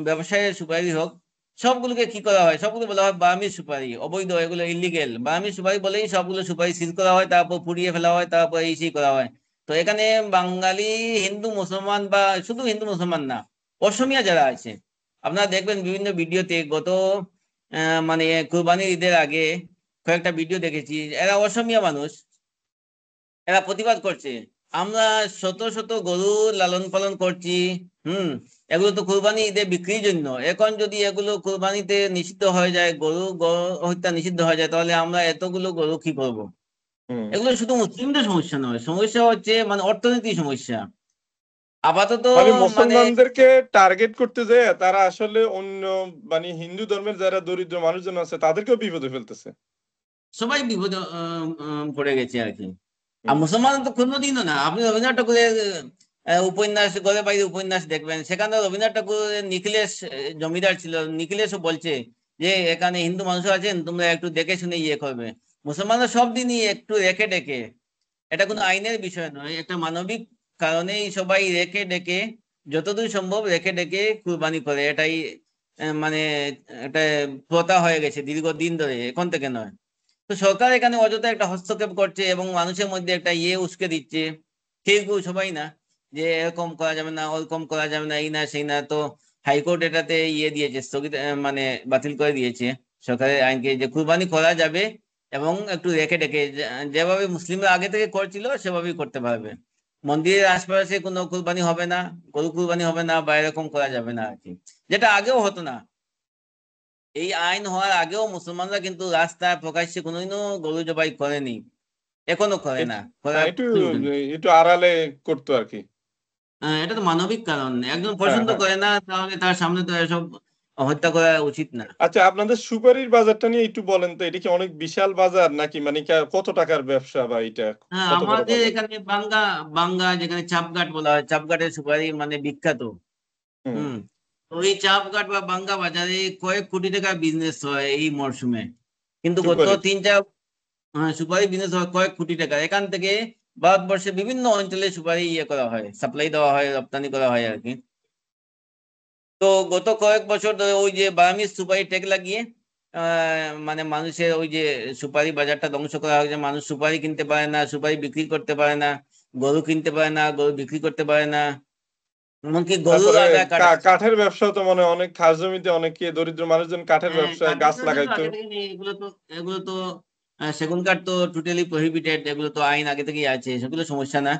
Speaker 2: ব্যবসায়ের সুপারি হোক, সবগুলোকে কি করা হয়, সবগুলো বলা হয় বার্মি সুপারি, অবৈধ, এগুলো ইলিগেল বার্মি সুপারি বলেই সবগুলো সুপারি সিল করা হয়, তারপর পুড়িয়ে ফেলা হয়, তারপর এই সেই করা হয়। তো এখানে বাঙালি হিন্দু মুসলমান বা শুধু হিন্দু মুসলমান না, অসমিয়া যারা আছে, আপনারা দেখবেন বিভিন্ন ভিডিওতে গত মানে কুরবানির ঈদের আগে কয়েকটা ভিডিও দেখেছি, এরা অসমিয়া মানুষ, এরা প্রতিবাদ করছে, আমরা শত শত গরু লালন পালন করছি। হুম এগুলো তো কুরবানি ঈদে বিক্রির জন্য, এখন যদি এগুলো কুরবানিতে নিষিদ্ধ হয়ে যায়, গরু হত্যা নিষিদ্ধ হয়ে যায়, তাহলে আমরা এতগুলো গরু কি করব?
Speaker 1: হুম।
Speaker 2: এগুলো শুধু মুসলিমদের সমস্যা নয়, সমস্যা হচ্ছে মানে অর্থনীতির সমস্যা আপাতত।
Speaker 1: মানে
Speaker 2: মানে
Speaker 1: মুসলমানদেরকে টার্গেট করতে যেয়ে তারা আসলে অন্য, মানে হিন্দু ধর্মের যারা দরিদ্র মানুষজন আছে তাদেরকেও বিপদে ফেলতেছে।
Speaker 2: সবাই বিপদে পড়ে গেছে আর কি। আর
Speaker 1: হুম,
Speaker 2: মুসলমান তো কোনোদিনও না, আপনি রবীন্দ্রনাথ ঠাকুরের উপন্যাস, ঘরে বাইরে উপন্যাস দেখবেন, সেখানে রবীন্দ্রনাথ ঠাকুর নিখিলেশ জমিদার ছিল, নিখিলেশও বলছে যে এখানে হিন্দু মানুষ আছেন, তোমরা একটু দেখে শুনে ইয়ে করবে। মুসলমানরা সব দিনই একটু রেখে ডেকে, এটা কোনো আইনের বিষয় নয়, একটা মানবিক কারণেই সবাই রেখে ডেকে, যতদূর সম্ভব রেখে ডেকে কুরবানি করে, এটাই মানে এটা প্রথা হয়ে গেছে দীর্ঘদিন ধরে, এখন থেকে নয়। তো সরকার এখানে অযথা একটা হস্তক্ষেপ করছে এবং মানুষের মধ্যে একটা ইয়ে উস্কে দিচ্ছে, কেউ সবাই না, যে এরকম করা যাবে না, ওরকম করা যাবে না, এই না সেই না। তো হাইকোর্ট এটাতে ইয়ে দিয়েছে, স্থগিত মানে বাতিল করে দিয়েছে সরকারের আইনকে, যে কুরবানি করা যাবে এবং একটু রেখে ডেকে, যেভাবে মুসলিমরা আগে থেকে করছিল সেভাবেই করতে পারবে। মন্দিরের আশপাশে কোনো কুরবানি হবে না, গরু কুরবানি হবে না, বা এরকম করা যাবে না আর কি, যেটা আগেও হতো না। এই আইন হওয়ার আগেও মুসলমানরা কিন্তু রাস্তায় প্রকাশ্যে কোনোদিনও গরু জবাই করেনি, এখনো করে না, করার
Speaker 1: একটু
Speaker 2: প্রশ্নই ওঠে না।
Speaker 1: একটু আড়ালে করতো আর কি।
Speaker 2: এটা তো মানবিক কারণ, একজন
Speaker 1: হ্যাঁ,
Speaker 2: পছন্দ
Speaker 1: হ্যাঁ।
Speaker 2: করে না তাহলে তার সামনে তো এসব হত্যা করা উচিত না।
Speaker 1: আচ্ছা, আপনাদের সুপারির বাজারটা নিয়ে একটু বলেন তো, এটা কি অনেক বিশাল বাজার নাকি, মানে কত টাকার ব্যবসা, বা এটা
Speaker 2: হ্যাঁ,
Speaker 1: কত বড়
Speaker 2: আমাদের
Speaker 1: বাজার?
Speaker 2: এখানে বাঙ্গা, যেখানে চাপঘাট বলা হয়, চাপঘাটের সুপারি মানে বিখ্যাত।
Speaker 1: হুম।
Speaker 2: হুম। তো এই চাপঘাট বা বাঙ্গা বাজারে কয়েক কোটি টাকার বিজনেস হয় এই মরশুমে। কিন্তু গত
Speaker 1: সুপারির।
Speaker 2: 3-4, সুপারি বিজনেস হয় কয়েক কোটি টাকা। এখান থেকে ভারতবর্ষের বিভিন্ন অঞ্চলে সুপারি করা হয়, সাপ্লাই দেওয়া হয়, রপ্তানি করা হয় আর কি। তো গত কয়েক বছর ধরে ওই যে বার্মিজ সুপারি ট্যাগ লাগিয়ে মানে মানুষের ওই যে সুপারি বাজারটা ধ্বংস করা হয়েছে, মানুষ সুপারি কিনতে পারে না, সুপারি বিক্রি করতে পারে না, গরু কিনতে পারে না, গরু বিক্রি করতে পারে না, এমনকি গরুর
Speaker 1: তারপরে
Speaker 2: আদার কাটা হচ্ছে।
Speaker 1: কাঠের ব্যবসাও তো, মানে অনেক খাস জমিতে অনেকে দরিদ্র মানুষজন কাঠের
Speaker 2: হ্যাঁ,
Speaker 1: ব্যবসায়
Speaker 2: কাঠের
Speaker 1: গাছ
Speaker 2: ব্যবসা তো
Speaker 1: লাগাইতো।
Speaker 2: আগে থেকে নেই, এগুলো তো সেগুন কাঠ তো টোটালি প্রহিবিটেড, এগুলো তো আইন আগে থেকেই আছে, সেগুলো সমস্যা না।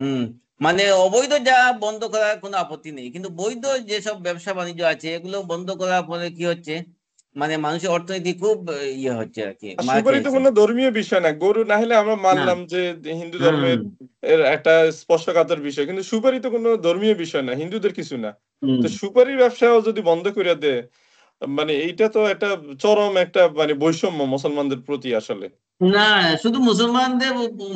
Speaker 2: হুম। মানে অবৈধ যা বন্ধ করার কোনো আপত্তি নেই, কিন্তু বৈধ যেসব ব্যবসা বাণিজ্য আছে এগুলো বন্ধ করার ফলে কি হচ্ছে, মানে মানুষের অর্থনীতি খুব হচ্ছে আর কি,
Speaker 1: আর
Speaker 2: মার
Speaker 1: সুপারি তো
Speaker 2: খেয়েছে।
Speaker 1: কোনো ধর্মীয় বিষয় না, গরু না হলে আমরা
Speaker 2: না।
Speaker 1: মানলাম যে হিন্দু
Speaker 2: হুম।
Speaker 1: ধর্মের এর একটা স্পর্শকাতর বিষয়, কিন্তু সুপারি তো কোনো ধর্মীয় বিষয় না, হিন্দুদের কিছু না।
Speaker 2: হুম।
Speaker 1: তো সুপারির ব্যবসাও যদি বন্ধ করে দেয়, মানে এইটা তো একটা চরম একটা মানে বৈষম্য মুসলমানদের প্রতি আসলে।
Speaker 2: না, শুধু মুসলমানদের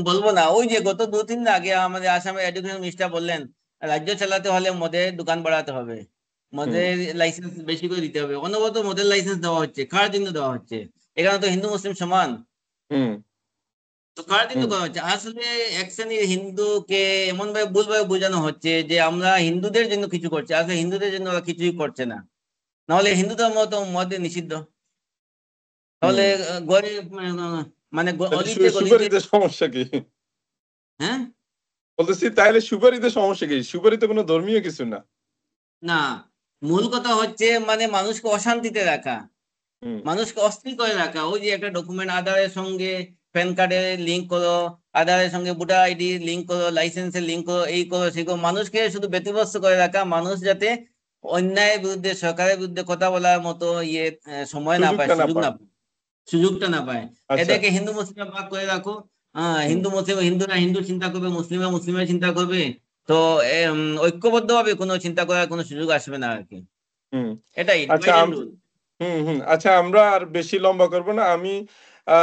Speaker 2: বলবো না, ওই যে গত 2-3 দিন আগে আমাদের আসামের এডুকেশন মিনিস্টার বললেন রাজ্য চালাতে হলে মদের দোকান বাড়াতে হবে,
Speaker 1: হুম।
Speaker 2: মদের লাইসেন্স বেশি করে দিতে হবে। অনবরত মদের লাইসেন্স দেওয়া হচ্ছে, কার জন্য দেওয়া হচ্ছে? এখানে তো হিন্দু মুসলিম সমান,
Speaker 1: হুম।
Speaker 2: তো কার জন্য
Speaker 1: হুম।
Speaker 2: করা হচ্ছে? আসলে এক শ্রেণীর হিন্দুকে এমন ভাবে ভুলভাবে বোঝানো হচ্ছে যে আমরা হিন্দুদের জন্য কিছু করছি, আসলে হিন্দুদের জন্য ওরা কিছুই করছে না। নাহলে হিন্দু ধর্ম তো মদ নিষিদ্ধ, তাহলে
Speaker 1: হুম।
Speaker 2: গরিব মানে
Speaker 1: তাহলে
Speaker 2: অলিতে গলিতে।
Speaker 1: সুপারিতে সমস্যা কি?
Speaker 2: হ্যাঁ।
Speaker 1: বলতেছি তাইলে সুপারিতে সমস্যা কি? সুপারি তো কোনো ধর্মীয় কিছু না।
Speaker 2: না, মূল কথা হচ্ছে মানে মানুষকে অশান্তিতে রাখা,
Speaker 1: হুম।
Speaker 2: মানুষকে অস্থির করে রাখা। ওই যে একটা ডকুমেন্ট আধারের সঙ্গে প্যান কার্ডের লিঙ্ক করো, আধারের সঙ্গে ভোটার আইডি লিঙ্ক করো, লাইসেন্সের লিঙ্ক করো, এই করো সেই করো, মানুষকে শুধু ব্যতিব্যস্ত করে রাখা, মানুষ যাতে অন্যায়ের বিরুদ্ধে, সরকারের বিরুদ্ধে কথা বলার মতো সময় না পায়,
Speaker 1: সুযোগটা না
Speaker 2: সুযোগ
Speaker 1: পাক।
Speaker 2: না পায়, সুযোগটা না পায়।
Speaker 1: আচ্ছা।
Speaker 2: এদেরকে হিন্দু মুসলিম ভাগ করে রাখো।
Speaker 1: হুম।
Speaker 2: হিন্দু মুসলিম, হিন্দুরা হিন্দু চিন্তা করবে, মুসলিমরা মুসলিমের চিন্তা করবে। তো ঐক্যবদ্ধভাবে কোনো চিন্তা করার কোনো সুযোগ আসবে না আর কি।
Speaker 1: হুম।
Speaker 2: এটাই
Speaker 1: আচ্ছা
Speaker 2: ডিভাইড এন্ড রুল।
Speaker 1: হুম, হুম। আচ্ছা, আমরা আর বেশি লম্বা করব না। আমি আ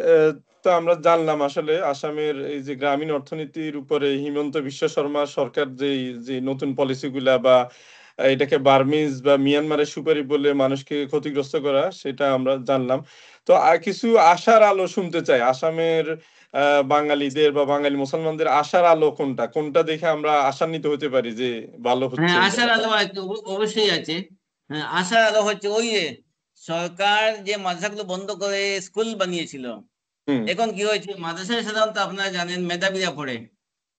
Speaker 1: এ তো আমরা জানলাম আসলে আসামের এই যে গ্রামীণ অর্থনীতির উপরে হিমন্ত বিশ্ব শর্মা সরকার যে নতুন পলিসি গুলা, বা এটাকে বার্মিজ বা মিয়ানমারের সুপারি বলে মানুষকে ক্ষতিগ্রস্ত করা, সেটা আমরা জানলাম। তো কিছু আশার আলো শুনতে চাই। আসামের আ বাঙালিদের বা বাঙালি মুসলমানদের আশার আলো কোনটা? কোনটা দেখে আমরা আশান্বিত হতে পারি যে ভালো
Speaker 2: হ্যাঁ,
Speaker 1: হচ্ছে এই
Speaker 2: আশার
Speaker 1: জায়গাটা?
Speaker 2: আলো আছে, অবশ্যই আছে। হ্যাঁ, আশার আলো হচ্ছে ওই যে সরকার যে মাদ্রাসাগুলো বন্ধ করে স্কুল বানিয়েছিল,
Speaker 1: হুম।
Speaker 2: এখন কি হয়েছে, মাদ্রাসায় সাধারণত আপনারা জানেন মেধাবীরা পড়ে,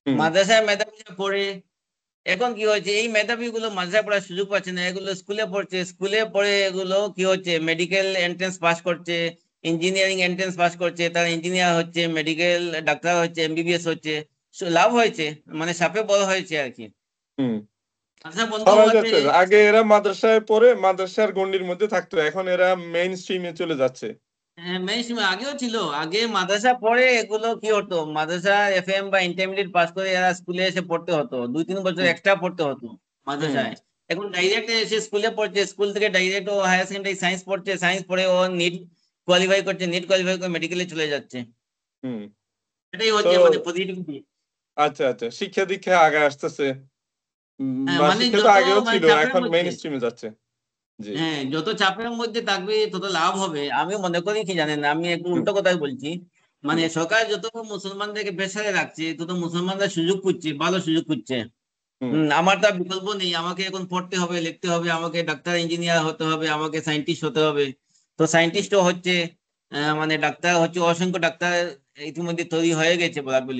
Speaker 1: হুম।
Speaker 2: মাদ্রাসায় মেধাবীরা পড়ে। এখন কি হয়েছে, এই মেধাবী গুলো মাদ্রাসায় পড়ার সুযোগ পাচ্ছে না, এগুলো স্কুলে পড়ছে, স্কুলে পড়ে এগুলো কি হচ্ছে, মেডিকেল এন্ট্রান্স পাস করছে, ইঞ্জিনিয়ারিং এন্ট্রান্স পাস করছে, তারা ইঞ্জিনিয়ার হচ্ছে, মেডিকেল ডাক্তার হচ্ছে, এমবিবিএস হচ্ছে। লাভ হয়েছে, মানে সাপে বড় হয়েছে আর কি।
Speaker 1: হুম।
Speaker 2: মাদ্রাসা বন্ধ
Speaker 1: ছড়াই
Speaker 2: হওয়াতে
Speaker 1: যাচ্ছে। আগে এরা মাদ্রাসায় পড়ে মাদ্রাসার গণ্ডির মধ্যে থাকতো। এখন এরা মেইন স্ট্রিমে চলে যাচ্ছে।
Speaker 2: মেইনস্ট্রিমে আগেও ছিল, আগে মাদ্রাসা পড়ে এগুলো কি হতো, মাদ্রাসা এফএম বা ইন্টারমিডিয়েট পাস করে এরা স্কুলে এসে পড়তে হতো, 2-3 বছর
Speaker 1: হুম।
Speaker 2: এক্সট্রা পড়তে হতো
Speaker 1: হুম।
Speaker 2: মাদ্রাসায়। এখন ডাইরেক্ট এসে স্কুলে পড়ছে, স্কুল থেকে ডাইরেক্ট ও হায়ার সেকেন্ডারি সায়েন্স পড়ছে, সায়েন্স পড়ে ও নিট কোয়ালিফাই করছে, নিট কোয়ালিফাই করে মেডিকেলে চলে যাচ্ছে।
Speaker 1: হুম।
Speaker 2: এটাই
Speaker 1: তো
Speaker 2: হচ্ছে মানে পজিটিভিটি।
Speaker 1: আচ্ছা, আচ্ছা। শিক্ষা-দীক্ষা আগায় আসতেছে।
Speaker 2: হ্যাঁ,
Speaker 1: বা
Speaker 2: মানে
Speaker 1: শিক্ষা তো
Speaker 2: যত
Speaker 1: আগেও
Speaker 2: মানে
Speaker 1: ছিল।
Speaker 2: চাপের
Speaker 1: এখন মেইন
Speaker 2: মধ্যে,
Speaker 1: স্ট্রিমে যাচ্ছে। জি।
Speaker 2: হ্যাঁ, যত চাপের মধ্যে থাকবে তত লাভ হবে। আমি মনে করি কি জানেন, আমি একটু
Speaker 1: হুম।
Speaker 2: উল্টো কথাই বলছি, মানে
Speaker 1: হুম।
Speaker 2: সরকার যত মুসলমানদেরকে প্রেসারে রাখছে তত মুসলমানরা সুযোগ খুঁজছে, ভালো সুযোগ খুঁজছে।
Speaker 1: হুম।
Speaker 2: আমার তার বিকল্প নেই, আমাকে এখন পড়তে হবে, লিখতে হবে, আমাকে ডাক্তার ইঞ্জিনিয়ার হতে হবে, আমাকে সায়েন্টিস্ট হতে হবে। তো
Speaker 1: হুম।
Speaker 2: সায়েন্টিস্টও হচ্ছে, মানে ডাক্তার হচ্ছে, অসংখ্য ডাক্তার ইতিমধ্যে তৈরি হয়ে গেছে বলা বলি।